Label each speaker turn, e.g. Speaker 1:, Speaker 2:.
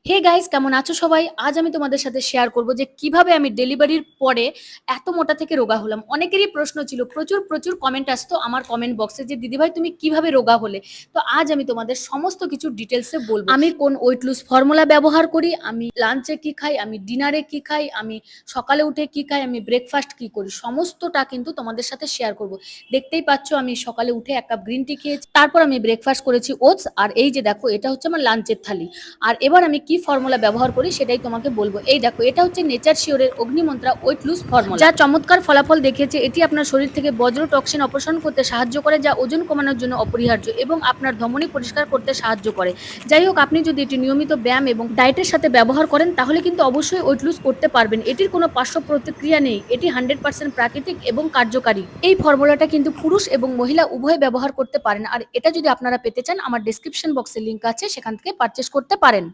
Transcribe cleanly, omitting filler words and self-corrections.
Speaker 1: Hey guys, কেমন আছো সবাই? আজ আমি তোমাদের সাথে শেয়ার করব যে কিভাবে আমি ডেলিভারির পরে এত মোটা থেকে রোগা হলাম। অনেকেরই প্রশ্ন ছিল, প্রচুর প্রচুর কমেন্ট আসতো আমার কমেন্ট বক্সে যে দিদিভাই তুমি কিভাবে রোগা হলে। তো আজ আমি তোমাদের সমস্ত কিছু ডিটেলসে বলবো। আমি কোন ওয়েট লুজ ফর্মুলা ব্যবহার করি, আমি লাঞ্চে কি খাই, আমি ডিনারে কি খাই, আমি সকালে উঠে কি খাই, আমি ব্রেকফাস্ট কি করি, সমস্তটা কিন্তু তোমাদের সাথে শেয়ার করব। দেখতেই পাচ্ছ আমি সকালে উঠে এক কাপ গ্রিন টি খেয়েছি, তারপর আমি ব্রেকফাস্ট করেছি ওটস, আর এই যে দেখো এটা হচ্ছে আমার লাঞ্চের থালি। আর এবার আমি কি ফর্মুলা ব্যবহার করি সেটাই তোমাকে বলবো। এই দেখো, এটা হচ্ছে নেচার শিওরের অগ্নিমন্ত্রা ওয়েট লুজ ফর্মুলা, যা চমৎকার ফলাফল দেখিয়েছে। এটি আপনার শরীর থেকে বজ্র টক্সিন অপসারণ করতে সাহায্য করে, যা ওজন কমানোর জন্য অপরিহার্য এবং আপনার ধমনী পরিষ্কার করতে সাহায্য করে। যাই হোক, আপনি যদি এটি নিয়মিত ব্যায়াম এবং ডায়েটের সাথে ব্যবহার করেন তাহলে কিন্তু অবশ্যই ওয়েট লুজ করতে পারবেন। এটির কোনো পার্শ্ব প্রতিক্রিয়া নেই, এটি 100% প্রাকৃতিক এবং কার্যকারী। এই ফর্মুলাটা কিন্তু পুরুষ এবং মহিলা উভয় ব্যবহার করতে পারেন। আর এটা যদি আপনারা পেতে চান, আমার ডেসক্রিপশন বক্সে লিংক আছে, সেখান থেকে পারচেস করতে পারেন।